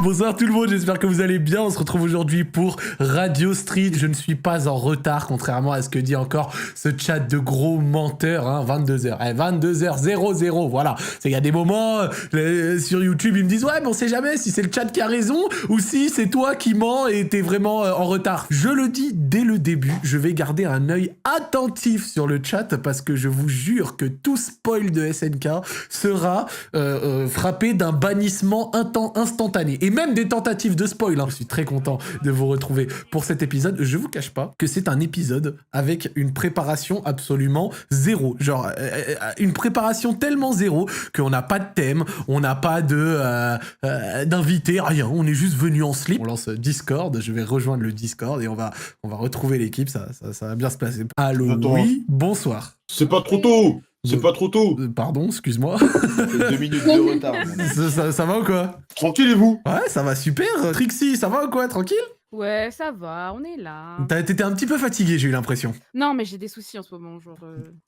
Bonsoir tout le monde, j'espère que vous allez bien. On se retrouve aujourd'hui pour Radio Street. Je ne suis pas en retard, contrairement à ce que dit encore ce chat de gros menteurs. 22h, 22h00, voilà. Il y a des moments sur YouTube, ils me disent ouais, mais on sait jamais si c'est le chat qui a raison ou si c'est toi qui mens et t'es vraiment en retard. Je le dis dès le début, je vais garder un œil attentif sur le chat parce que je vous jure que tout spoil de SNK sera frappé d'un bannissement instantané. Et même des tentatives de spoil. Je suis très content de vous retrouver pour cet épisode. Je vous cache pas que c'est un épisode avec une préparation absolument zéro. Genre, une préparation tellement zéro qu'on n'a pas de thème, on n'a pas d'invité, rien. On est juste venu en slip. On lance Discord, je vais rejoindre le Discord et on va retrouver l'équipe. Ça va bien se passer. Allô, oui, bonsoir. C'est pas trop tôt. C'est pas trop tôt. Pardon, excuse-moi. C'est 2 minutes de retard. Ça va ou quoi? Tranquille et vous? Ouais, ça va super. Trixie, ça va ou quoi? Tranquille? Ouais, ça va, on est là. T'étais un petit peu fatigué, j'ai eu l'impression. Non, mais j'ai des soucis en ce moment, genre...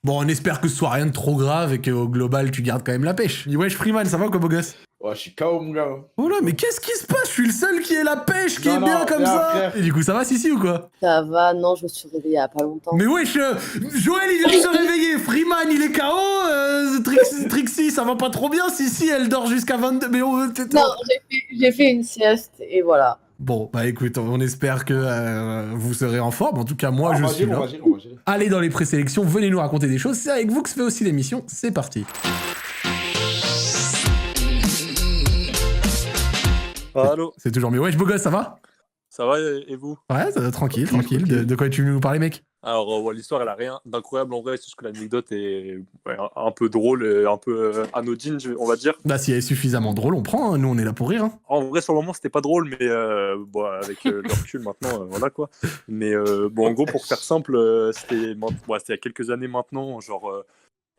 Bon, on espère que ce soit rien de trop grave et qu'au global, tu gardes quand même la pêche. Wesh, Freeman, ça va ou quoi, beau gosse? Ouais, je suis KO, mon gars. Oh là, mais qu'est-ce qui se passe? Je suis le seul qui ait la pêche, qui est Non, bien comme ça. frère. Et du coup, ça va, Sissi, ou quoi? Ça va, non, je me suis réveillée il y a pas longtemps. Mais wesh, Joël, il vient de se réveiller. Freeman, il est KO. Trixie, ça va pas trop bien. Sissi, elle dort jusqu'à 22... Mais Non, j'ai fait une sieste et voilà. Bon, bah écoute, on espère que vous serez en forme. En tout cas, moi, je suis là. On va gérer. Allez dans les présélections, venez nous raconter des choses. C'est avec vous que se fait aussi l'émission. C'est parti. Allô. C'est toujours mieux. Wesh, beau gosse, ça va? Ça va et vous? Ouais, ça va, tranquille. De quoi tu veux nous parler, mec? Alors, l'histoire, elle a rien d'incroyable en vrai, c'est juste que l'anecdote est un peu drôle et un peu anodine, on va dire. Bah, si elle est suffisamment drôle, on prend. Nous, on est là pour rire. En vrai, sur le moment, c'était pas drôle, mais bon, avec le recul maintenant, voilà quoi. Mais bon, en gros, pour faire simple, c'était il y a quelques années maintenant, genre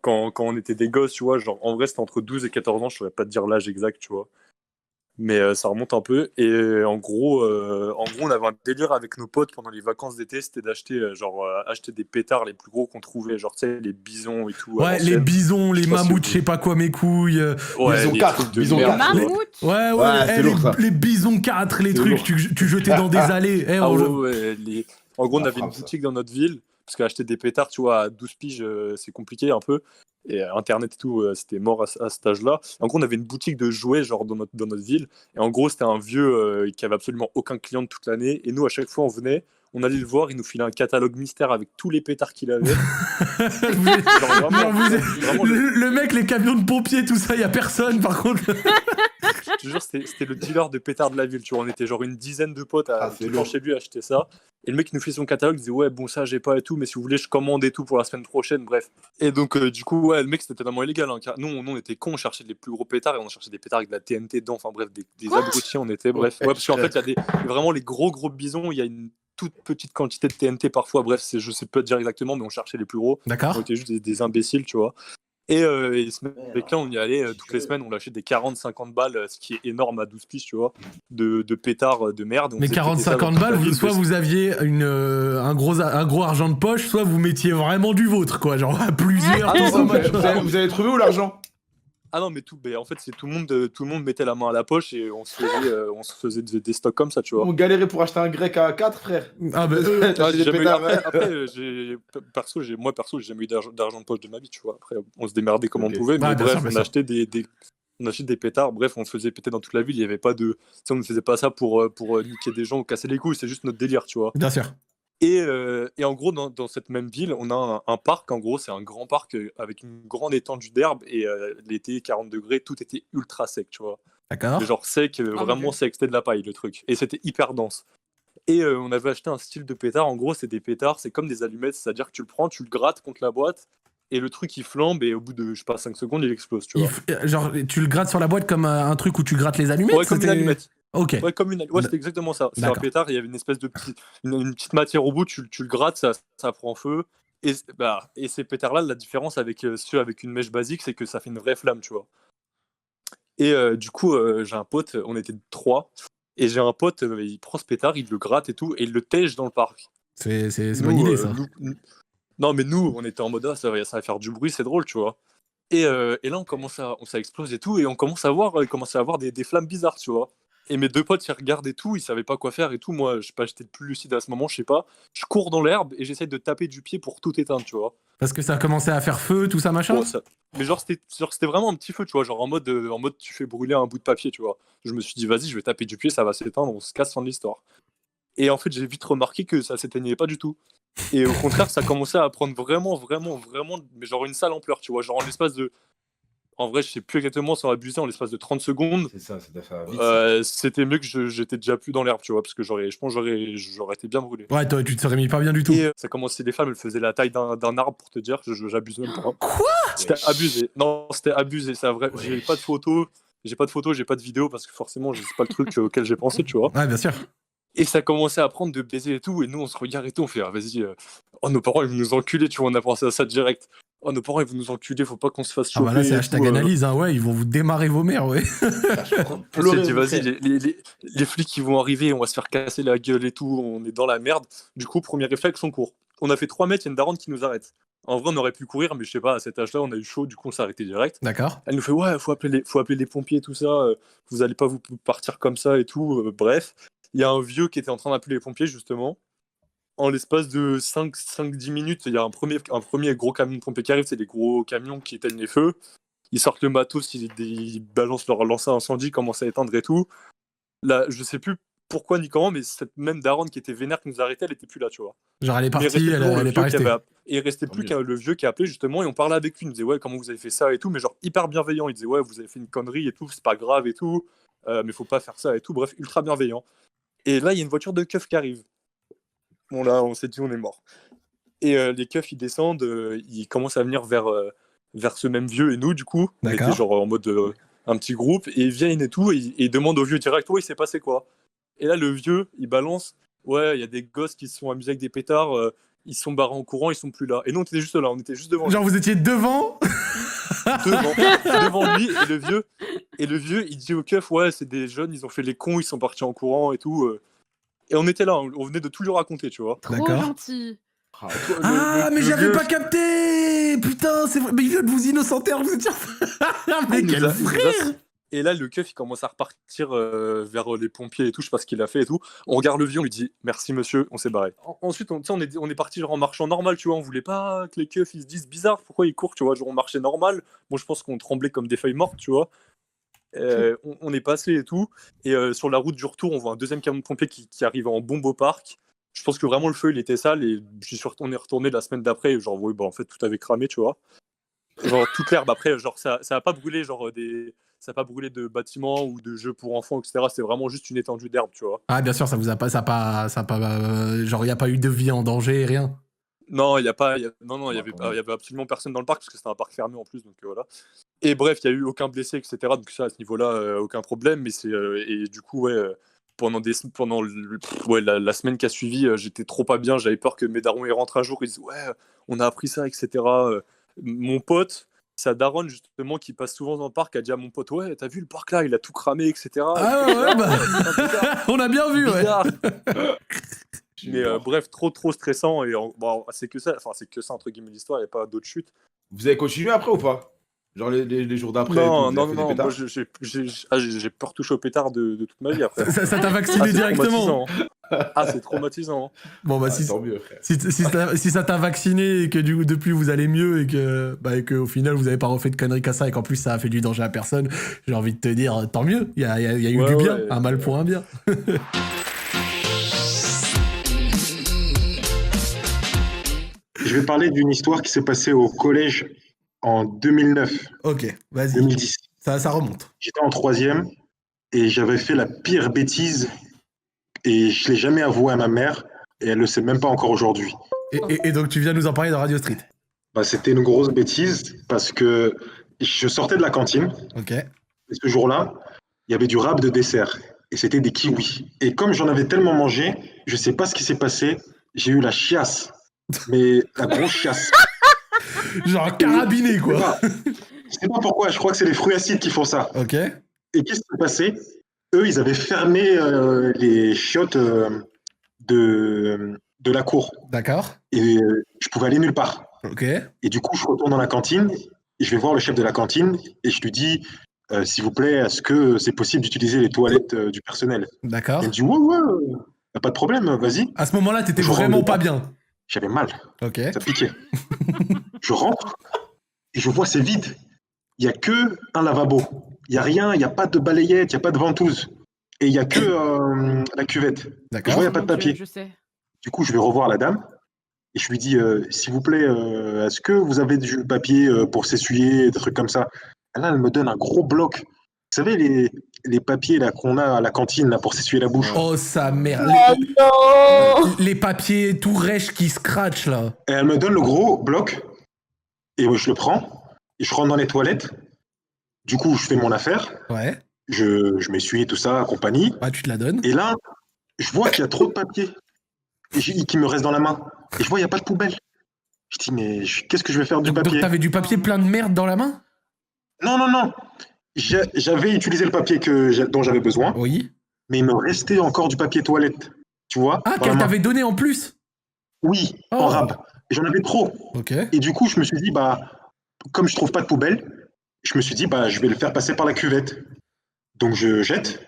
quand on était des gosses, tu vois, genre en vrai, c'était entre 12 et 14 ans, je saurais pas te dire l'âge exact, tu vois. Mais ça remonte un peu. Et en gros, on avait un délire avec nos potes pendant les vacances d'été, c'était d'acheter acheter des pétards les plus gros qu'on trouvait, genre tu sais, les bisons et tout. Ouais, les bisons, les mammouths, je sais pas quoi, mes couilles. Ouais, Bisons 4. Bisons 4. Mammouth. Ouais, c'est lourd, ça. les bisons 4, les C'est trucs, lourd. tu jetais dans des allées. Ah ouais, en gros, on avait une frappe, ça. boutique dans notre ville, parce qu'acheter des pétards, tu vois, à 12 piges, c'est compliqué un peu. Et Internet et tout, c'était mort à cet âge-là. En gros, on avait une boutique de jouets, genre, dans notre ville. Et en gros, c'était un vieux qui avait absolument aucun client de toute l'année. Et nous, à chaque fois, on venait, on allait le voir, il nous filait un catalogue mystère avec tous les pétards qu'il avait. Genre, vraiment, le mec, les camions de pompiers, tout ça, y a personne, par contre. je te jure, c'était le dealer de pétards de la ville. Tu vois, on était genre une dizaine de potes à c'est tout le lourd. temps chez lui à acheter ça. Et le mec il nous fait son catalogue, il disait ouais bon ça j'ai pas et tout, mais si vous voulez je commande et tout pour la semaine prochaine, bref. Et donc du coup ouais le mec c'était totalement illégal. Hein, car nous on était cons, on cherchait les plus gros pétards et on cherchait des pétards avec de la TNT dedans, enfin bref des abrutis on était, bref. Ouais parce qu'en fait il y a vraiment les gros bisons, il y a une toute petite quantité de TNT parfois, bref je sais pas te dire exactement mais on cherchait les plus gros. D'accord. On était juste des imbéciles tu vois. Et ce mec-là, on y allait toutes les semaines, on lâchait des 40-50 balles, ce qui est énorme à 12 piges, tu vois, de pétards de merde. Mais 40-50 balles, soit vous aviez un gros argent de poche, soit vous mettiez vraiment du vôtre, quoi, genre à plusieurs. Attends, vous avez trouvé où l'argent? Ah non, mais en fait, c'est tout le monde mettait la main à la poche et on se faisait des stocks comme ça, tu vois. On galérait pour acheter un grec à 4, frère. Ah bah, J'ai jamais eu perso, j'ai jamais eu d'argent de poche de ma vie, tu vois. Après, on se démerdait comme on pouvait, mais bref, on achetait on achetait des pétards, bref, on se faisait péter dans toute la ville, il y avait pas de... on ne faisait pas ça pour niquer des gens ou casser les couilles, c'est juste notre délire, tu vois. bien sûr. Et en gros, dans cette même ville, on a un parc, en gros, c'est un grand parc avec une grande étendue d'herbe et l'été, 40 degrés, tout était ultra sec, tu vois. D'accord. Mais genre sec, vraiment sec, c'était de la paille le truc. Et c'était hyper dense. Et on avait acheté un style de pétard, en gros, c'est des pétards, c'est comme des allumettes, c'est-à-dire que tu le prends, tu le grattes contre la boîte et le truc il flambe et au bout de, je sais pas, 5 secondes, il explose, tu vois. Genre, tu le grattes sur la boîte comme un truc où tu grattes les allumettes? Ouais, comme une allumette. Ok. Ouais, c'était exactement ça. C'est un pétard, il y avait une espèce de une petite matière au bout, tu le grattes, ça prend feu. Et ces pétards-là, la différence avec ceux avec une mèche basique, c'est que ça fait une vraie flamme, tu vois. Et du coup, j'ai un pote, on était 3, et j'ai un pote, il prend ce pétard, il le gratte et tout, et il le tège dans le parc. C'est bonne idée, ça. Non, mais nous, on était en mode, ça va faire du bruit, c'est drôle, tu vois. Et là, ça explose et tout, et on commence à voir des flammes bizarres, tu vois. Et mes deux potes, ils regardent et tout, ils savaient pas quoi faire et tout. Moi, je sais pas, j'étais plus lucide à ce moment, je sais pas. Je cours dans l'herbe et j'essaie de taper du pied pour tout éteindre, tu vois. Parce que ça a commencé à faire feu, tout ça, machin. Bon, mais genre, c'était vraiment un petit feu, tu vois. Genre, en mode, tu fais brûler un bout de papier, tu vois. Je me suis dit, vas-y, je vais taper du pied, ça va s'éteindre, on se casse, fin de l'histoire. Et en fait, j'ai vite remarqué que ça s'éteignait pas du tout. Et au contraire, ça commençait à prendre vraiment, mais genre une sale ampleur, tu vois. Genre, en l'espace de. En vrai, je sais plus exactement, sans abuser, en l'espace de 30 secondes. C'est ça doit faire vite. C'était mieux que j'étais déjà plus dans l'herbe, tu vois, parce que je pense que j'aurais été bien brûlé. Ouais, toi, tu te serais mis pas bien du tout. Et ça commençait, les femmes, elles faisaient la taille d'un arbre pour te dire, j'abuse même pas. Quoi? C'était abusé. Non, c'était abusé, c'est vrai. J'ai pas de photos, j'ai pas de vidéos, parce que forcément, c'est pas le truc auquel j'ai pensé, tu vois. Ouais, bien sûr. Et ça commençait à prendre de baiser et tout, et nous, on se regarde et tout, on fait, vas-y, oh, nos parents, ils vont nous enculer, tu vois, on a pensé à ça direct. Oh, nos parents, ils vont nous enculer, faut pas qu'on se fasse Ah choper. bah là, c'est et hashtag tout, analyse, hein, ouais, ils vont vous démarrer vos mères, ouais. On s'est dit, vas-y, les flics, ils vont arriver, on va se faire casser la gueule et tout, on est dans la merde. Du coup, premier réflexe, on court. On a fait 3 mètres, il y a une daronne qui nous arrête. En vrai, on aurait pu courir, mais je sais pas, à cet âge-là, on a eu chaud, du coup, on s'est arrêté direct. D'accord. Elle nous fait, ouais, faut appeler les pompiers, tout ça, vous allez pas vous partir comme ça et tout, bref. Il y a un vieux qui était en train d'appeler les pompiers, justement. En l'espace de 5-10 minutes, il y a un premier gros camion de pompiers qui arrive, c'est des gros camions qui éteignent les feux. Ils sortent le matos, ils balancent leur lance à incendie, commencent à éteindre et tout. Là, je sais plus pourquoi ni comment, mais cette même daronne qui était vénère qui nous arrêtait, elle était plus là, tu vois. Genre, elle est Mais partie, restait toujours elle le est pas vieux qui restée. et il restait Tant plus mieux. qu'un le vieux qui a appelé justement, et on parlait avec lui, il nous disait ouais, comment vous avez fait ça et tout, mais genre hyper bienveillant. Il disait ouais, vous avez fait une connerie et tout, c'est pas grave et tout, mais faut pas faire ça et tout, bref, ultra bienveillant. Et là, il y a une voiture de keuf qui arrive. Bon là, on s'est dit on est mort. Et les keufs, ils descendent, ils commencent à venir vers ce même vieux et nous, du coup. On D'accord. était genre en mode un petit groupe, et ils viennent et tout, et ils demandent au vieux direct, ouais, il s'est passé quoi? Et là, le vieux, il balance, ouais, il y a des gosses qui se sont amusés avec des pétards, ils se sont barrés en courant, ils sont plus là. Et nous, on était juste là, on était juste devant lui. Genre, vous étiez devant? devant lui, et le vieux, il dit au keuf, ouais, c'est des jeunes, ils ont fait les cons, ils sont partis en courant et tout. Et on était là, on venait de tout lui raconter, tu vois. Trop D'accord. gentil. Ah, mais j'avais vieux- pas capté! Putain, c'est vrai. Mais il vient de vous innocenter, vous étiez. Mais il nous quel a- il nous a- frère! Et là, le keuf, il commence à repartir vers les pompiers et tout, je sais pas ce qu'il a fait et tout. On regarde le vieux, on lui dit merci monsieur, on s'est barré. Ensuite, on est parti genre en marchant normal, tu vois. On voulait pas que les keufs ils se disent bizarre, pourquoi ils courent, tu vois. Genre on marchait normal. Moi, je pense qu'on tremblait comme des feuilles mortes, tu vois. On est passé et tout. Et sur la route du retour, on voit un deuxième camion de pompiers qui arrive en bombe au parc. Je pense que vraiment le feu il était sale et on est retourné la semaine d'après. Genre, oui, bah en fait, tout avait cramé, tu vois. Genre toute l'herbe après, genre ça a pas brûlé, genre ça a pas brûlé de bâtiments ou de jeux pour enfants, etc. C'est vraiment juste une étendue d'herbe, tu vois. Ah, bien sûr, ça vous a pas. Genre, il y a pas eu de vie en danger, rien. Non, il y avait absolument personne dans le parc parce que c'était un parc fermé en plus, donc voilà. Et bref, il y a eu aucun blessé, etc. Donc ça, à ce niveau-là, aucun problème. Mais et du coup, ouais, pendant la semaine qui a suivi, j'étais trop pas bien. J'avais peur que mes darons ils rentrent un jour, ils disent ouais, on a appris ça, etc. Mon pote, sa daronne justement qui passe souvent dans le parc, a dit à mon pote ouais, t'as vu le parc là, il a tout cramé, etc. Ah ouais, bah. On a bien vu, ouais. Bizarre. Mais bref, trop stressant et bon, c'est que ça entre guillemets l'histoire, il n'y a pas d'autres chutes. Vous avez continué après ou pas? Genre les jours d'après? Non, et tout, vous avez fait des moi pétards j'ai peur toucher au pétard de toute ma vie après. Ça t'a vacciné c'est directement. traumatisant, hein. Ah, c'est traumatisant, hein. Bon, bah, Tant mieux, frère. si ça t'a vacciné et que depuis vous allez mieux et que au final vous avez pas refait de conneries qu'à ça et qu'en plus ça a fait du danger à personne, j'ai envie de te dire tant mieux. Il y a eu Ouais, du bien, ouais, un mal pour un bien. Je vais parler d'une histoire qui s'est passée au collège en 2009, Ok, vas-y. 2010. Ça remonte. J'étais en troisième et j'avais fait la pire bêtise et je l'ai jamais avoué à ma mère et elle le sait même pas encore aujourd'hui. Et donc tu viens nous en parler dans Radio Street. Bah, c'était une grosse bêtise parce que je sortais de la cantine Ok. et ce jour-là, il y avait du rap de dessert et c'était des kiwis. Et comme j'en avais tellement mangé, je sais pas ce qui s'est passé, j'ai eu la chiasse, mais la grosse chiasse. Genre carabiné quoi. Je sais pas pourquoi, je crois que c'est les fruits acides qui font ça. Ok. Et qu'est-ce qui s'est passé? Eux, ils avaient fermé les chiottes de la cour. D'accord. Et je pouvais aller nulle part. Ok. Et du coup, je retourne dans la cantine et je vais voir le chef de la cantine et je lui dis s'il vous plaît, est-ce que c'est possible d'utiliser les toilettes du personnel? D'accord. Elle me dit, ouais, y a pas de problème, vas-y. À ce moment-là, t'étais Je rentre vraiment dedans. pas bien. J'avais mal, Ok. ça piquait. Je rentre et je vois c'est vide. Il y a que un lavabo. Il y a rien, il y a pas de balayette, il y a pas de ventouse. Et il y a que la cuvette. Je D'accord. vois, il y a pas Mon de papier. Dieu, je sais. Du coup, je vais revoir la dame et je lui dis, s'il vous plaît, est-ce que vous avez du papier pour s'essuyer, des trucs comme ça? Et là, elle me donne un gros bloc. Vous savez, les papiers là qu'on a à la cantine là, pour s'essuyer la bouche. Oh, sa mère. Oh non. Les papiers tout rêches qui scratchent, là. Et elle me donne le gros bloc et je le prends et je rentre dans les toilettes. Du coup, je fais mon affaire. Ouais. Je m'essuie, tout ça, compagnie. Bah, tu te la donnes. Et là, je vois qu'il y a trop de papier qui me reste dans la main. Et je vois, il n'y a pas de poubelle. Je dis, mais qu'est-ce que je vais faire du Donc papier? t'avais du papier plein de merde dans la main? Non. J'avais utilisé le papier dont j'avais besoin, Oui. mais il me restait encore du papier toilette. Tu vois? Ah, dans la qu'elle main. t'avait donné en plus? Oui, Oh. en rab. Et j'en avais trop. Ok. Et du coup, je me suis dit, bah, comme je trouve pas de poubelle, je me suis dit, bah, je vais le faire passer par la cuvette. Donc je jette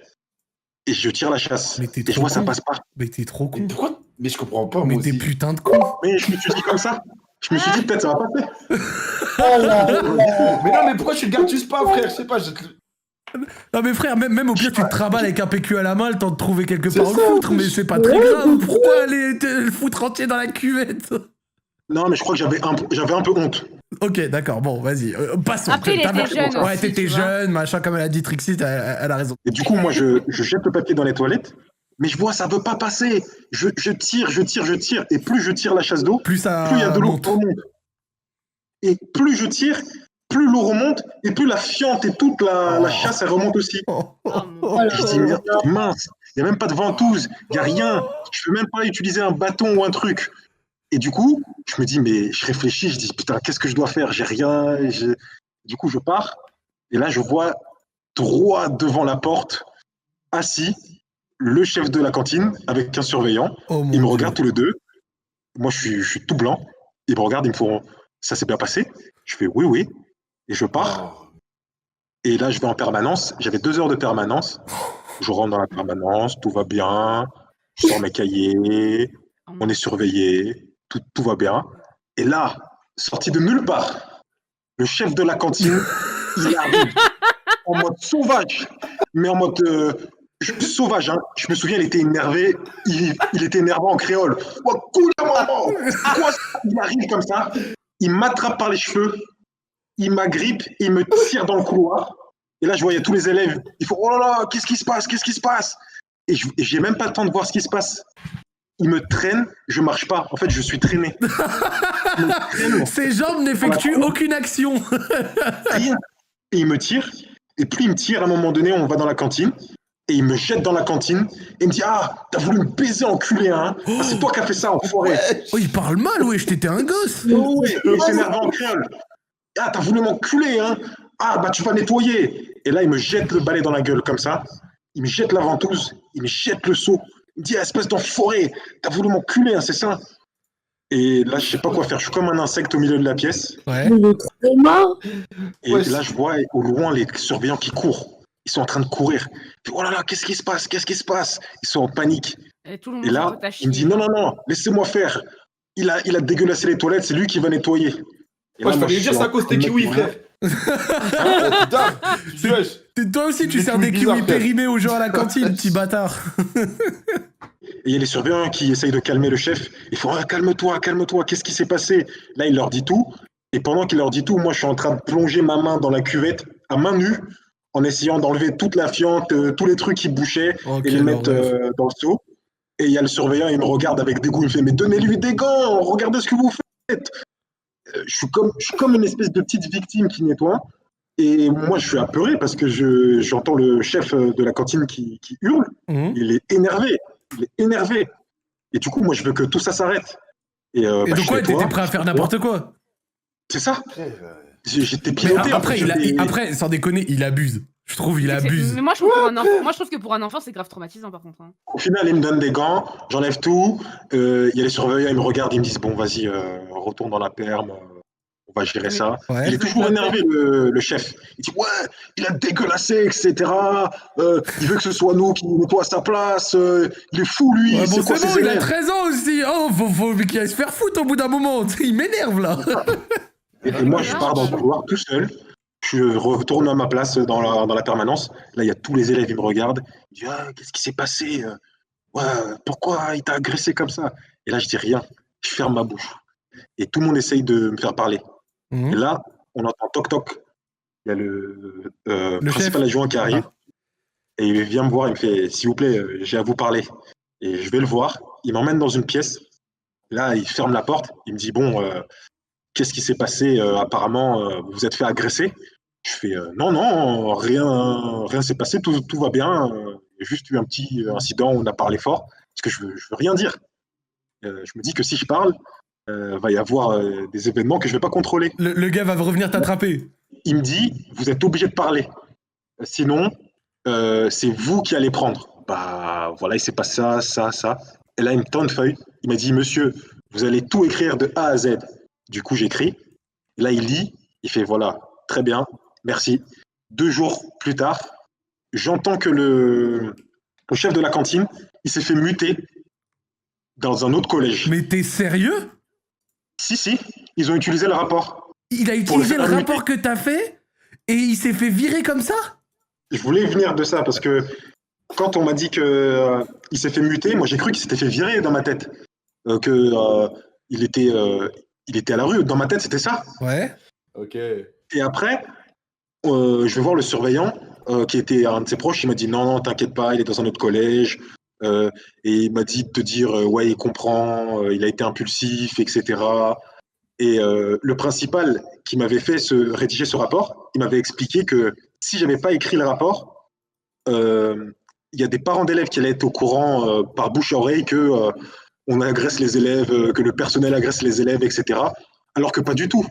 et je tire la chasse. Mais t'es Et je trop vois, ça con. passe pas. Mais t'es trop Mais con. pourquoi? Mais je comprends pas, Mais moi t'es aussi. putain de con. Mais je me suis dit comme ça. Je me suis dit, peut-être ça va passer. Oh là là. Mais non, mais pourquoi tu le gardes juste pas, frère? Je sais pas, Non mais frère, même au pire tu te travailles avec un PQ à la main, le temps de trouver quelque C'est part où le ça, foutre, mais c'est pas très grave. Pourquoi aller le foutre entier dans la cuvette? Non, mais je crois que j'avais un peu honte. Ok, d'accord, bon, vas-y, passons. Après, il était T'avais- jeune Ouais, aussi, t'étais tu vois. jeune, machin, comme elle a dit Trixie, elle a raison. Et du coup, moi, je jette le papier dans les toilettes, mais je vois, ça veut pas passer. Je tire. Et plus je tire la chasse d'eau, Plus ça plus il y a de l'eau monte. qui remonte. Et plus je tire, plus l'eau remonte, et plus la fiente et toute la chasse, elle remonte aussi. Oh, oh, Oh, oh. mon Je dis, mince, il n'y a même pas de ventouse, il n'y a rien. Je peux même pas utiliser un bâton ou un truc. Et du coup, je me dis, mais je réfléchis, je dis, putain, qu'est-ce que je dois faire? J'ai rien. Du coup, je pars, et là, je vois droit devant la porte, assis, le chef de la cantine avec un surveillant. Oh, mon Ils me Dieu. regardent tous les deux. Moi, je suis tout blanc. Ils me regardent, ils me font, ça s'est bien passé? Je fais, oui. Et je pars. Oh. Et là, je vais en permanence. J'avais 2 heures de permanence. Je rentre dans la permanence, tout va bien. Je sors mes cahiers, on est surveillé, tout va bien. Et là, sorti de nulle part, le chef de la cantine, il arrive en mode sauvage, mais en mode sauvage. Hein. Je me souviens, il était énervé. Il était énervant en créole. Oh, cool, maman. Quoi, ça? Il arrive comme ça, il m'attrape par les cheveux, il m'agrippe, il me tire dans le couloir. Et là, je voyais tous les élèves. Ils font, oh là là, qu'est-ce qui se passe? Et j'ai même pas le temps de voir ce qui se passe. Il me traîne, je marche pas. En fait, je suis traîné. Il me traîne, Ses jambes n'effectuent aucune action. rien. Et il me tire. Et plus il me tire, à un moment donné, on va dans la cantine. Et il me jette dans la cantine. Et il me dit, ah, t'as voulu me baiser, enculé, hein? Ah, c'est toi qui as fait ça, enfoiré. Oh, il parle mal, wesh, t'étais un gosse. Oh, ouais. Et il s'énerve en créole. Ah, t'as voulu m'enculer, hein? Ah, bah, tu vas nettoyer. Et là, il me jette le balai dans la gueule, comme ça. Il me jette la ventouse. Il me jette le seau. Il me dit, ah, espèce d'enfoiré, t'as voulu m'enculer, hein, c'est ça? Et là, je sais pas quoi faire. Je suis comme un insecte au milieu de la pièce. Ouais. Le trauma. Et Ouais, là, je vois au loin les surveillants qui courent. Ils sont en train de courir. Je dis, oh là là, qu'est-ce qui se passe? Ils sont en panique. Et tout le monde Et là, il me dit, non, laissez-moi faire. Il a dégueulassé les toilettes, c'est lui qui va nettoyer. Et Ouais, là, je moi, fallait je dire suis ça en à cause train des de kiwis, mettre mon- frère. Oh, putain, wesh. Toi aussi, tu Des sers des kiwis bizarres, kiwis frère. périmés aux gens à la cantine, petit bâtard. Et il y a les surveillants qui essayent de calmer le chef. Ils font, ah, calme-toi, qu'est-ce qui s'est passé? Là, il leur dit tout. Et pendant qu'il leur dit tout, moi, je suis en train de plonger ma main dans la cuvette, à main nue, en essayant d'enlever toute la fiente, tous les trucs qui bouchaient, Ok, et les mettre dans le seau. Et il y a le surveillant, il me regarde avec dégoût, il me fait, mais donnez-lui des gants, regardez ce que vous faites. Je suis comme une espèce de petite victime qui nettoie. Et moi, je suis apeuré parce que j'entends le chef de la cantine qui hurle. Mhm. Il est énervé. Et du coup, moi, je veux que tout ça s'arrête. Et, Et bah, donc, je quoi, nettoie, t'étais prêt à faire n'importe quoi? C'est ça. Frère, J'étais Mais piloté. après, en fait, après, sans déconner, il abuse. Je trouve, il abuse. Mais moi, je trouve que pour un enfant, c'est grave traumatisant, par contre. Hein. Au final, ils me donnent des gants, j'enlève tout. Il y a les surveillants, ils me regardent, ils me disent, bon, vas-y, retourne dans la perme. on va gérer ça. Ouais. Il est toujours énervé, le chef. Il dit, ouais, il a dégueulassé, etc. Il veut que ce soit nous qui nettoie à sa place. Il est fou, lui. Ouais, bon, quoi c'est bon, ses il a élèves 13 ans aussi. Oh, faut qu'il aille se faire foutre au bout d'un moment. Il m'énerve, là. Et moi, je pars dans le couloir tout seul. Je retourne à ma place dans la permanence. Là, il y a tous les élèves, ils me regardent. Ils disent, ah, qu'est-ce qui s'est passé? Ouais, pourquoi il t'a agressé comme ça? Et là, je dis rien. Je ferme ma bouche. Et tout le monde essaye de me faire parler. Et là, on entend toc-toc. Il y a le principal adjoint qui arrive. Et il vient me voir, il me fait, s'il vous plaît, j'ai à vous parler. Et je vais le voir. Il m'emmène dans une pièce. Là, il ferme la porte. Il me dit, bon, qu'est-ce qui s'est passé? Apparemment, vous vous êtes fait agresser. Je fais, non, rien s'est passé, tout va bien. Il y a juste eu un petit incident où on a parlé fort. Parce que je veux rien dire. Je me dis que si je parle, va y avoir des événements que je vais pas contrôler. Le gars va revenir t'attraper. Il me dit, vous êtes obligé de parler. Sinon, c'est vous qui allez prendre. Bah voilà, il s'est passé ça. Et là, il me tend une feuille. Il m'a dit, monsieur, vous allez tout écrire de A à Z. Du coup, j'écris. Là, il lit. Il fait, voilà, très bien, merci. 2 jours plus tard, j'entends que le chef de la cantine, il s'est fait muter dans un autre collège. Mais t'es sérieux? Si, ils ont utilisé le rapport. Il a utilisé le rapport que t'as fait et il s'est fait virer comme ça? Je voulais venir de ça parce que quand on m'a dit que il s'est fait muter, moi j'ai cru qu'il s'était fait virer dans ma tête. Il était à la rue. Dans ma tête, c'était ça. Ouais. Ok. Et après, je vais voir le surveillant qui était un de ses proches. Il m'a dit non, t'inquiète pas, il est dans un autre collège. Et il m'a dit de te dire ouais, il comprend, il a été impulsif, etc. Et le principal qui m'avait fait rédiger ce rapport, il m'avait expliqué que si j'avais pas écrit le rapport, il y a des parents d'élèves qui allaient être au courant par bouche à oreille que on agresse les élèves, que le personnel agresse les élèves, etc. Alors que pas du tout.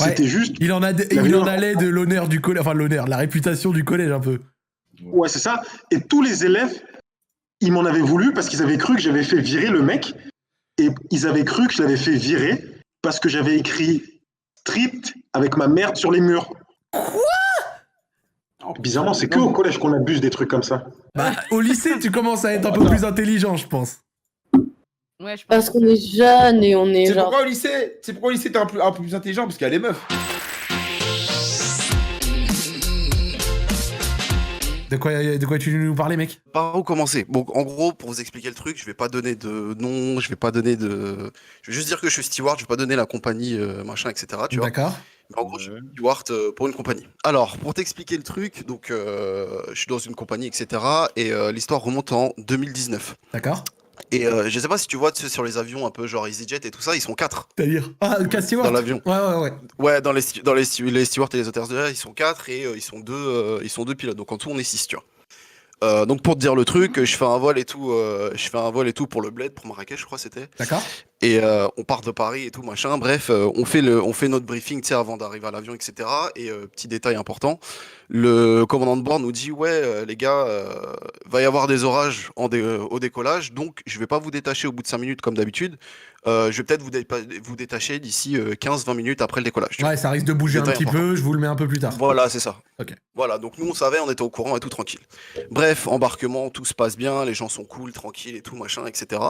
Ouais. C'était juste. Il en allait de l'honneur du collège, enfin l'honneur, la réputation du collège un peu. Ouais, c'est ça. Et tous les élèves, ils m'en avaient voulu parce qu'ils avaient cru que j'avais fait virer le mec. Et ils avaient cru que je l'avais fait virer parce que j'avais écrit street avec ma merde sur les murs. Quoi? Bizarrement, c'est que au collège qu'on abuse des trucs comme ça. Bah, au lycée, tu commences à être un peu plus intelligent, je pense. Ouais, je pense. Parce qu'on est jeune et on est C'est genre. pourquoi au lycée, t'es un peu plus intelligent parce qu'il y a les meufs. De quoi tu veux nous parler, mec? Par où commencer? Bon, en gros, pour vous expliquer le truc, je vais pas donner de nom, je vais pas donner de. Je vais juste dire que je suis steward, je vais pas donner la compagnie, machin, etc. Tu vois. D'accord. Mais en gros, je suis steward pour une compagnie. Alors, pour t'expliquer le truc, donc, je suis dans une compagnie, etc. Et l'histoire remonte en 2019. D'accord. Et je sais pas si tu vois, tu sais, sur les avions un peu genre EasyJet et tout ça, ils sont 4 C'est-à-dire? Ah, le steward. dans l'avion. Ouais. Ouais, dans les stewards et les hôtesses de l'air, ils sont 4 et ils sont deux pilotes. Donc en tout, on est 6, tu vois. Donc pour te dire le truc, je fais un vol et tout pour le bled, pour Marrakech, je crois c'était. D'accord. Et on part de Paris et tout machin. Bref, on fait notre briefing, tu sais, avant d'arriver à l'avion, etc. Et petit détail important, le commandant de bord nous dit ouais, les gars, va y avoir des orages au décollage, donc je vais pas vous détacher au bout de 5 minutes comme d'habitude. Je vais peut-être vous détacher d'ici 15-20 minutes après le décollage. tu vois. Ouais, ça risque de bouger un Détail petit important. peu, je vous le mets un peu plus tard. Voilà, c'est ça. Ok. Voilà, donc nous on savait, on était au courant et tout tranquille. Bref, embarquement, tout se passe bien, les gens sont cool, tranquilles et tout machin, etc.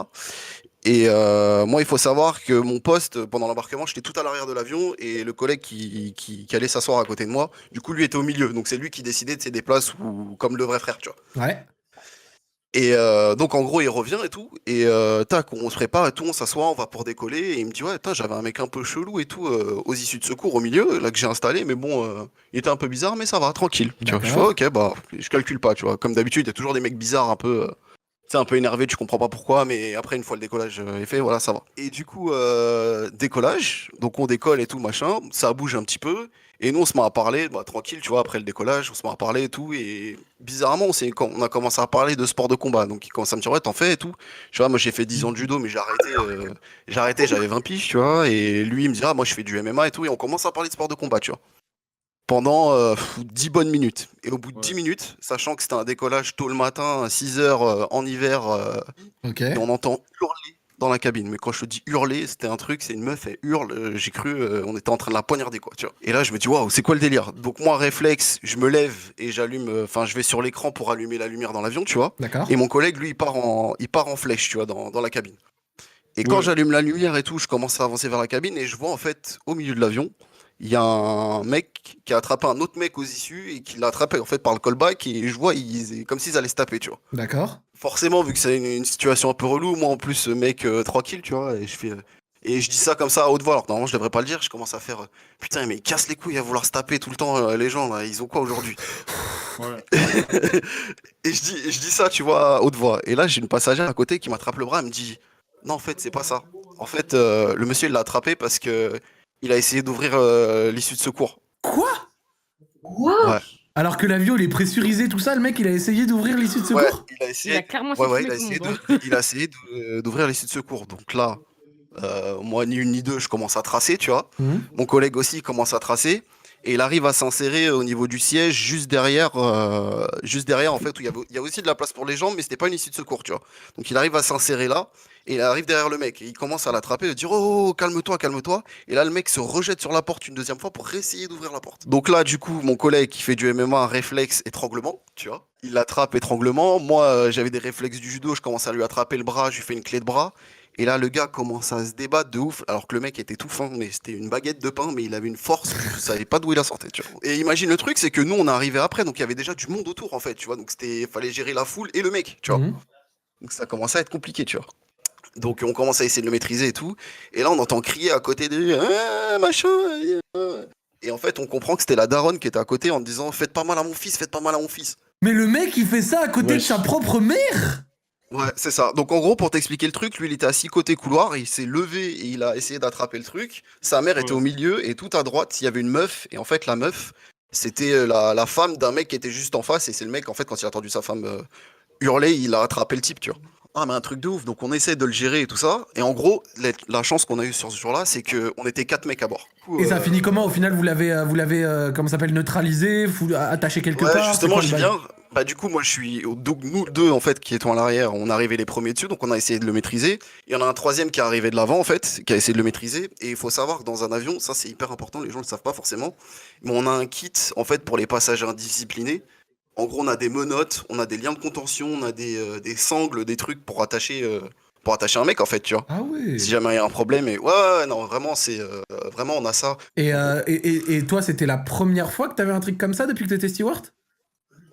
Et moi, il faut savoir que mon poste pendant l'embarquement, j'étais tout à l'arrière de l'avion et le collègue qui allait s'asseoir à côté de moi, du coup, lui était au milieu. Donc c'est lui qui décidait de des places comme le vrai frère, tu vois. Ouais. Et donc en gros, il revient et tout, et tac, on se prépare et tout, on s'assoit, on va pour décoller, et il me dit ouais, j'avais un mec un peu chelou et tout aux issues de secours au milieu, là que j'ai installé, mais bon, il était un peu bizarre, mais ça va, tranquille. Tu vois, je fais ok, bah, je calcule pas, tu vois, comme d'habitude, il y a toujours des mecs bizarres un peu. C'est un peu énervé, tu comprends pas pourquoi, mais après, une fois le décollage est fait, voilà, ça va. Et du coup, décollage, donc on décolle et tout, machin, ça bouge un petit peu, et nous, on se met à parler, bah, tranquille, tu vois, après le décollage, on se met à parler et tout, et bizarrement, on a commencé à parler de sport de combat, donc il commence à me dire, ouais, t'en fais et tout. Tu vois, moi, j'ai fait 10 ans de judo, mais j'ai arrêté, j'avais 20 piges, tu vois, et lui, il me dit, ah, moi, je fais du MMA et tout, et on commence à parler de sport de combat, tu vois. Pendant 10 bonnes minutes. Et au bout de 10 minutes, sachant que c'était un décollage tôt le matin, à 6 heures en hiver, Ok. et on entend hurler dans la cabine. Mais quand je te dis hurler, c'était un truc, c'est une meuf, elle hurle, j'ai cru, on était en train de la poignarder, quoi, tu vois. Et là, je me dis, waouh, c'est quoi le délire? Donc, moi, réflexe, je me lève et j'allume, enfin, je vais sur l'écran pour allumer la lumière dans l'avion, tu vois. D'accord. Et mon collègue, lui, il part en flèche, tu vois, dans la cabine. Et quand Ouais. j'allume la lumière et tout, je commence à avancer vers la cabine et je vois, en fait, au milieu de l'avion, il y a un mec qui a attrapé un autre mec aux issues et qui l'a attrapé, en fait, par le callback. Et je vois, comme s'ils allaient se taper, tu vois. D'accord. Forcément, vu que c'est une situation un peu relou, moi en plus, ce mec tranquille, tu vois, et je dis ça comme ça à haute voix, alors que normalement je devrais pas le dire, je commence à faire putain, mais ils cassent les couilles à vouloir se taper tout le temps, les gens là, ils ont quoi aujourd'hui? Ouais. Et je dis ça, tu vois, à haute voix. Et là, j'ai une passagère à côté qui m'attrape le bras, elle me dit non, en fait, c'est pas ça. En fait, le monsieur il l'a attrapé parce que il a essayé d'ouvrir l'issue de secours. Quoi? Ouais. Alors que l'avion il est pressurisé, tout ça, le mec il a essayé d'ouvrir l'issue de Ouais, secours? il a Il essayé. a clairement Ouais, ouais, supprimé il a tout le essayé monde. il a essayé d'ouvrir l'issue de secours. Donc là, moi, ni une ni deux, je commence à tracer, tu vois. Mhm. Mon collègue aussi commence à tracer. Et il arrive à s'insérer au niveau du siège, juste derrière, en fait, où il y a aussi de la place pour les jambes, mais c'était pas une issue de secours, tu vois. Donc il arrive à s'insérer là, et il arrive derrière le mec, et il commence à l'attraper, et dire oh, calme-toi, calme-toi. Et là, le mec se rejette sur la porte une deuxième fois pour essayer d'ouvrir la porte. Donc là, du coup, mon collègue qui fait du MMA, un réflexe étranglement, tu vois. Il l'attrape étranglement. Moi, j'avais des réflexes du judo, je commence à lui attraper le bras, je lui fais une clé de bras. Et là, le gars commence à se débattre de ouf, alors que le mec était tout fin, mais c'était une baguette de pain, mais il avait une force, je savais pas d'où il la sortait, tu vois. Et imagine le truc, c'est que nous, on est arrivé après, donc il y avait déjà du monde autour, en fait, tu vois. Donc fallait gérer la foule et le mec, tu vois. Mhm. Donc ça commençait à être compliqué, tu vois. Donc on commence à essayer de le maîtriser et tout. Et là, on entend crier à côté de lui, ah, machin. Et en fait, on comprend que c'était la daronne qui était à côté en disant, faites pas mal à mon fils, faites pas mal à mon fils. Mais le mec il fait ça à côté de Wesh. sa propre mère? Ouais, c'est ça. Donc en gros, pour t'expliquer le truc, lui, il était assis côté couloir, il s'est levé et il a essayé d'attraper le truc. Sa mère était Ouais. au milieu et tout à droite, il y avait une meuf. Et en fait, la meuf, c'était la femme d'un mec qui était juste en face. Et c'est le mec, en fait, quand il a entendu sa femme hurler, il a attrapé le type, tu vois. Ah, mais un truc de ouf. Donc on essaie de le gérer et tout ça. Et en gros, la chance qu'on a eue sur ce jour-là, c'est qu'on était 4 mecs à bord. Du coup, Et ça a fini comment? Au final, vous l'avez, comment ça s'appelle, neutralisé, attaché quelque ouais, part? justement, c'est j'y quoi le bail? viens. Bah, du coup, moi, donc, nous deux, en fait, qui étions à l'arrière, on arrivait les premiers dessus, donc on a essayé de le maîtriser. Il y en a un troisième qui est arrivé de l'avant, en fait, qui a essayé de le maîtriser. Et il faut savoir que dans un avion, ça, c'est hyper important, les gens ne le savent pas forcément, mais on a un kit, en fait, pour les passagers indisciplinés. En gros, on a des menottes, on a des liens de contention, on a des sangles, des trucs pour attacher un mec, en fait, tu vois. Ah ouais. Si jamais il y a un problème, et ouais, non, vraiment, vraiment, on a ça. Et toi, c'était la première fois que t'avais un truc comme ça depuis que t'étais steward?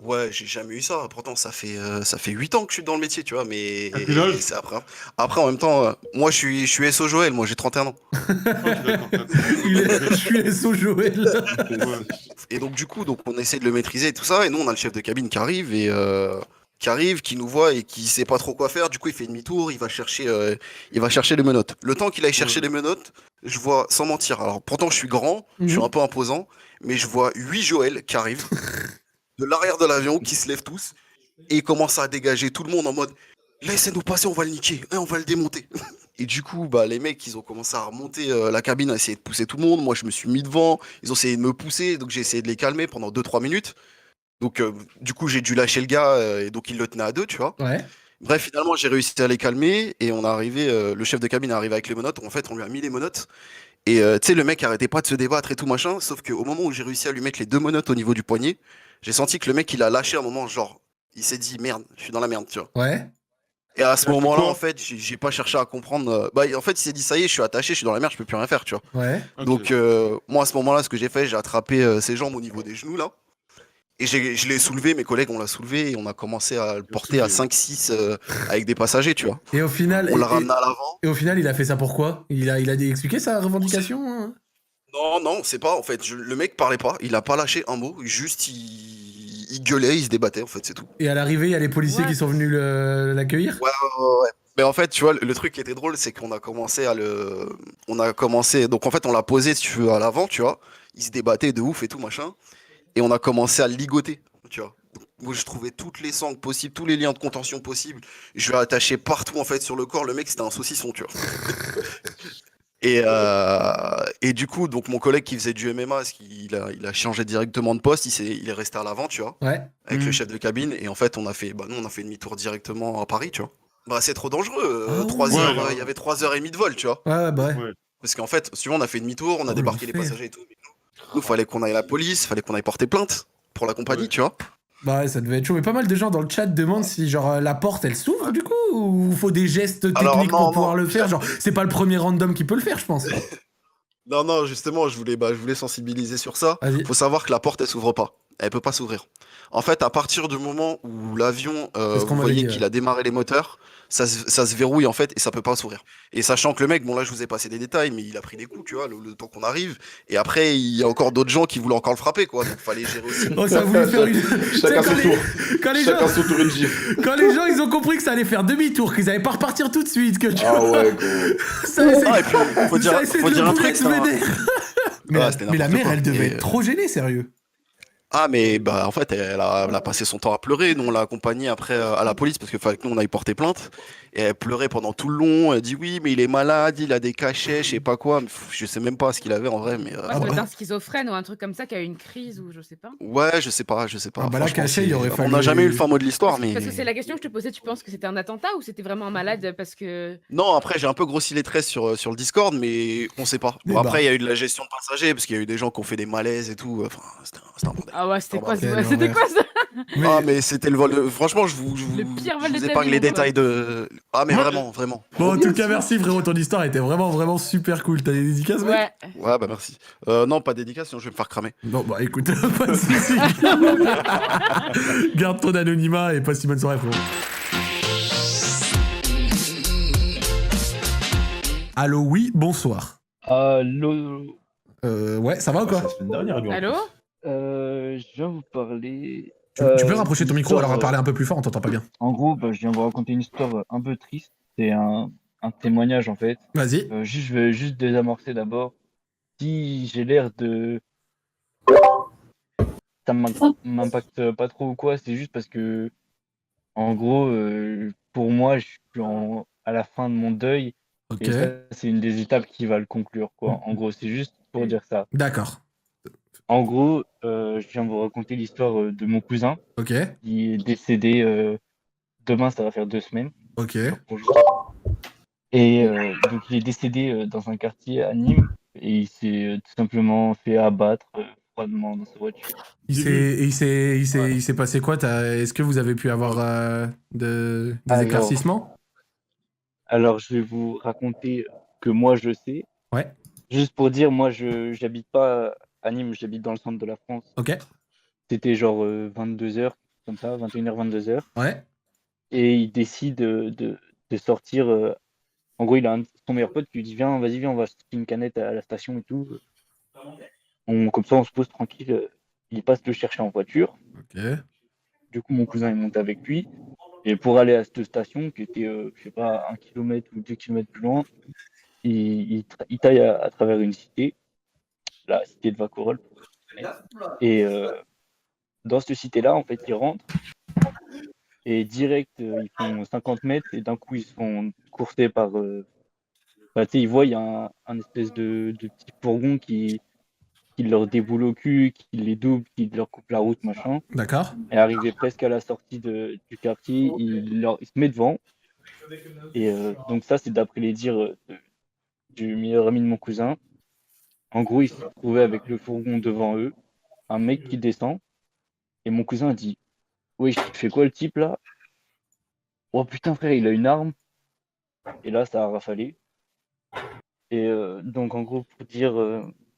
Ouais, j'ai jamais eu ça. Pourtant, ça fait 8 ans que je suis dans le métier, tu vois. Mais À quel âge c'est après, en même temps, moi, je suis SO Joël. Moi, j'ai 31 ans. Ok, d'accord. Je suis SO Joël. Ouais. Et donc, du coup, on essaie de le maîtriser et tout ça. Et nous, on a le chef de cabine qui arrive qui nous voit et qui sait pas trop quoi faire. Du coup, il fait demi-tour. Il va chercher les menottes. Le temps qu'il aille chercher les menottes, je vois, sans mentir. Alors, pourtant, je suis grand, je suis un peu imposant, mais je vois 8 Joël qui arrivent de l'arrière de l'avion, qui se lèvent tous et ils commencent à dégager tout le monde en mode laissez-nous passer, on va le niquer, hein, on va le démonter. Et du coup, bah, les mecs, ils ont commencé à remonter la cabine, à essayer de pousser tout le monde. Moi, je me suis mis devant, ils ont essayé de me pousser, donc j'ai essayé de les calmer pendant 2-3 minutes. Donc, du coup, j'ai dû lâcher le gars, et donc il le tenait à deux, tu vois. Ouais. Bref, finalement, j'ai réussi à les calmer, et on est arrivé, le chef de cabine est arrivé avec les menottes. En fait, on lui a mis les menottes. Et tu sais, le mec arrêtait pas de se débattre et tout machin, sauf qu'au moment où j'ai réussi à lui mettre les 2 menottes au niveau du poignet, j'ai senti que le mec, il a lâché un moment, genre, il s'est dit merde, je suis dans la merde, tu vois. Ouais. Et à ce fait moment-là, quoi en fait, j'ai pas cherché à comprendre. Bah, en fait, il s'est dit ça y est, je suis attaché, je suis dans la merde, je peux plus rien faire, tu vois. Ouais. Ok. Donc, moi, à ce moment-là, ce que j'ai fait, j'ai attrapé ses jambes au niveau des genoux, là. Et je l'ai soulevé, mes collègues, on l'a soulevé et on a commencé à le porter à 5-6 avec des passagers, tu vois. Et au final, On l'a ramené à l'avant. et au final, il a fait ça pourquoi? Il a expliqué sa revendication, hein? Non, on sait pas, en fait. Le mec parlait pas, il a pas lâché un mot, juste il gueulait, il se débattait, en fait, c'est tout. Et à l'arrivée, il y a les policiers qui sont venus l'accueillir? Ouais. Mais en fait, tu vois, le truc qui était drôle, c'est qu'on a commencé donc en fait, on l'a posé, si tu veux, à l'avant, tu vois. Il se débattait de ouf et tout, machin. Et on a commencé à le ligoter, tu vois. Donc, moi, je trouvais toutes les sangles possibles, tous les liens de contention possibles. Je lui ai attaché partout, en fait, sur le corps. Le mec, c'était un saucisson, tu vois. Et du coup, donc mon collègue qui faisait du MMA, parce qu'il a changé directement de poste, il est resté à l'avant, tu vois, Ouais. avec le chef de cabine. Et en fait, nous, on a fait demi-tour directement à Paris, tu vois. Bah, c'est trop dangereux. Ah 3 ouais. heures, Ouais. il y avait 3 heures et demie de vol, tu vois. Ouais, bah ouais. Ouais. Parce qu'en fait, si tu veux, on a fait demi-tour, on a Oh, débarqué les l'enfer. passagers et tout. Nous, fallait qu'on aille à la police, fallait qu'on aille porter plainte pour la compagnie, Ouais. tu vois. Bah ouais, ça devait être chaud. Mais pas mal de gens dans le chat demandent si genre la porte elle s'ouvre du coup ou faut des gestes Alors, techniques pour non, pouvoir non. le faire. Genre c'est pas le premier random qui peut le faire, je pense. Non, non, justement, je voulais sensibiliser sur ça. Vas-y. Faut savoir que la porte, elle s'ouvre pas. Elle peut pas s'ouvrir. En fait, à partir du moment où l'avion, C'est ce qu'on vous m'avait voyez dit, qu'il ouais. a démarré les moteurs, ça se verrouille en fait et ça peut pas s'ouvrir. Et sachant que le mec, bon là je vous ai passé des détails, mais il a pris des coups, tu vois, le temps qu'on arrive. Et après, il y a encore d'autres gens qui voulaient encore le frapper, quoi. Donc fallait gérer aussi. Oh, ça a voulu faire une. Tu sais, Chacun son tour. quand les Chacun gens, son tour une gifle. quand les gens ils ont compris que ça allait faire demi-tour, qu'ils allaient pas repartir tout de suite, que tu Ah ouais, gros. ça essaie- Ah, et puis, faut dire, ça essaie faut de dire le un bourrer truc, de ça. vénère. Mais, Ouais, la, c'était mais la n'importe mère, quoi. elle devait Et, être trop gênée, sérieux. Ah, mais bah en fait, elle a passé son temps à pleurer. Nous, on l'a accompagnée après à la police parce qu'il fallait que nous on aille porter plainte. Et elle pleurait pendant tout le long. Elle dit oui, mais il est malade, il a des cachets, je sais pas quoi. Mais, je sais même pas ce qu'il avait en vrai, mais Ouais, Ah ça doit bah. être un schizophrène ou un truc comme ça qui a eu une crise ou je sais pas. ouais, je sais pas, je sais pas. Ah bah là, Franchement, caché, il aurait on fallu. n'a jamais eu le fin mot de l'histoire, mais Parce que c'est la question que je te posais, tu penses que c'était un attentat ou c'était vraiment un malade parce que. non. Après, j'ai un peu grossi les traits sur le Discord, mais on sait pas. Mais Bon, bah. après, il y a eu de la gestion de passagers parce qu'il y a eu des gens qui ont fait des malaises et tout. Enfin, c'était un bordel. Ah ouais, c'était quoi, Quel c'était quoi ça? Mais- Ah, mais c'était le vol de... Franchement, Le pire vol je de vous ta épargne vie, les mon détails de... Ah, mais vraiment, vraiment. Bon, en tout cas, merci frérot, ton histoire était vraiment, vraiment super cool. T'as des dédicaces, mec? Ouais. Ouais, bah merci. Non, pas dédicace, sinon je vais me faire cramer. Non, bah écoute, pas de soucis. Garde ton anonymat et passe une bonne soirée, frérot. Allô, oui, bonsoir. Allô, Ouais, ça va ou quoi? La semaine dernière, lui. en Allô? plus. je viens vous parler. Tu peux rapprocher ton micro, histoire, alors à parler un peu plus fort, on t'entend pas bien. En gros, je viens vous raconter une histoire un peu triste. C'est un témoignage en fait. Vas-y. Je vais juste désamorcer d'abord. Si j'ai l'air de. Ça m'impacte pas trop ou quoi, c'est juste parce que, en gros, pour moi, je suis à la fin de mon deuil. Ok. Et ça, c'est une des étapes qui va le conclure, quoi. En gros, c'est juste pour dire ça. D'accord. En gros, je viens vous raconter l'histoire de mon cousin Ok. qui est décédé. Demain, ça va faire 2 semaines. Ok. Et donc, il est décédé dans un quartier à Nîmes et il s'est tout simplement fait abattre froidement dans sa voiture. Il s'est passé quoi? Est-ce que vous avez pu avoir des Alors. éclaircissements? Alors, je vais vous raconter que moi, je sais. Ouais. Juste pour dire, moi, je j'habite pas à Nîmes, j'habite dans le centre de la France. Ok. C'était genre 22h, comme ça, 21h, 22h. Ouais. Et il décide de sortir. En gros, il a son meilleur pote qui lui dit viens, vas-y, viens, on va se une canette à la station et tout. Comme ça, on se pose tranquille. Il passe le chercher en voiture. Ok. Du coup, mon cousin, il monte avec lui. Et pour aller à cette station, qui était, je sais pas, 1 kilomètre ou 2 kilomètres plus loin, il taille à travers une cité, la cité de Vacorol. Et dans cette cité-là, en fait, ils rentrent. Et direct, ils font 50 mètres et d'un coup, ils se font courser par. Tu sais, ils voient, il y a un espèce de petit fourgon qui leur déboule au cul, qui les double, qui leur coupe la route, machin. D'accord. Et arrivé presque à la sortie du quartier, il se met devant. Et donc, ça, c'est d'après les dires du meilleur ami de mon cousin. En gros, ils se trouvaient avec le fourgon devant eux, un mec qui descend. Et mon cousin dit oui, il fait quoi le type là? Oh putain frère, il a une arme. Et là, ça a rafalé. Et donc en gros, pour dire,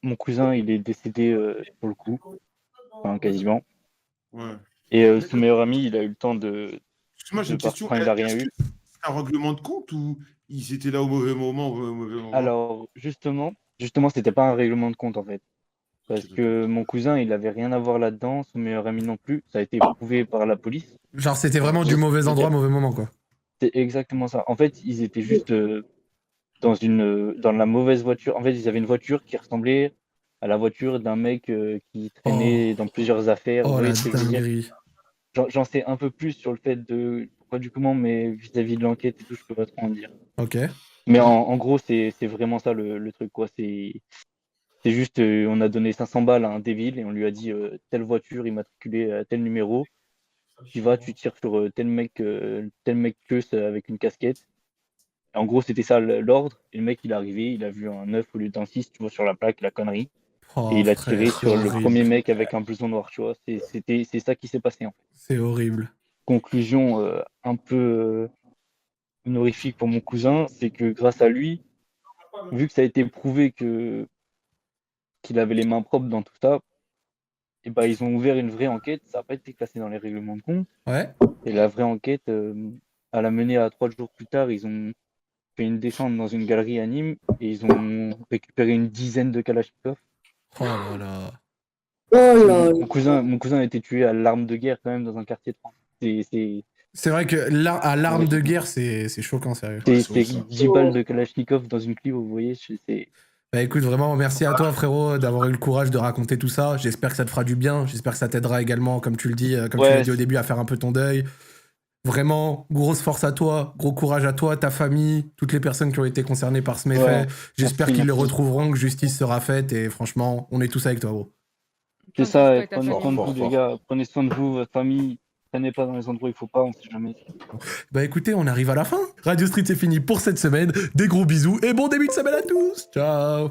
mon cousin, il est décédé pour le coup. Enfin, quasiment. Ouais. Et son meilleur ami, il a eu le temps de Moi, j'ai une question. Enfin, il a rien Est-ce eu. que c'est un règlement de compte ou ils étaient là au mauvais moment, au mauvais moment? Alors, justement, c'était pas un règlement de compte en fait. Parce que mon cousin, il avait rien à voir là-dedans, son meilleur ami non plus. Ça a été prouvé par la police. Genre, c'était vraiment du mauvais endroit, mauvais moment, quoi. C'est exactement ça. En fait, ils étaient juste dans la mauvaise voiture. En fait, ils avaient une voiture qui ressemblait à la voiture d'un mec qui traînait dans plusieurs affaires. Vous Oh la voyez ce que je veux dire? dinguerie. J'en sais un peu plus sur le fait de pourquoi du comment, mais vis-à-vis de l'enquête et tout, je peux pas trop en dire. Ok. Mais en gros, c'est vraiment ça le truc, quoi. C'est juste, on a donné 500 balles à un débile et on lui a dit telle voiture immatriculée à tel numéro. Tu vas, tu tires sur tel mec queue avec une casquette. Et en gros, c'était ça l'ordre. Et le mec, il est arrivé, il a vu un 9 au lieu d'un 6, tu vois, sur la plaque, la connerie. Oh, Et il a frère, tiré c'est sur le horrible. premier mec avec un blouson noir, tu vois. C'est ça qui s'est passé, en fait. C'est horrible. Conclusion un peu honorifique pour mon cousin, c'est que grâce à lui, vu que ça a été prouvé qu'il avait les mains propres dans tout ça, et ben ils ont ouvert une vraie enquête. Ça n'a pas été classé dans les règlements de compte. Ouais. Et la vraie enquête, elle a mené à 3 jours plus tard, ils ont fait une descente dans une galerie à Nîmes et ils ont récupéré une dizaine de Kalachnikov. Oh là là. Oh là là. Mon cousin a été tué à l'arme de guerre quand même dans un quartier de France. C'est vrai que à l'arme de guerre, c'est choquant, sérieux. C'est 10 balles de Kalachnikov dans une Clio, vous voyez. Bah écoute, vraiment, merci à toi, frérot, d'avoir eu le courage de raconter tout ça. J'espère que ça te fera du bien. J'espère que ça t'aidera également, comme tu le dis, comme tu l'as dit au début, à faire un peu ton deuil. Vraiment, grosse force à toi, gros courage à toi, ta famille, toutes les personnes qui ont été concernées par ce méfait. Ouais. J'espère qu'ils le retrouveront, que justice sera faite. Et franchement, on est tous avec toi, gros. C'est ça, et Prenez prenez soin de vous, les gars. Prenez soin de vous, votre famille. Traînez pas dans les endroits où il faut pas, on sait jamais. Bah écoutez, on arrive à la fin. Radio Street, c'est fini pour cette semaine. Des gros bisous et bon début de semaine à tous. Ciao.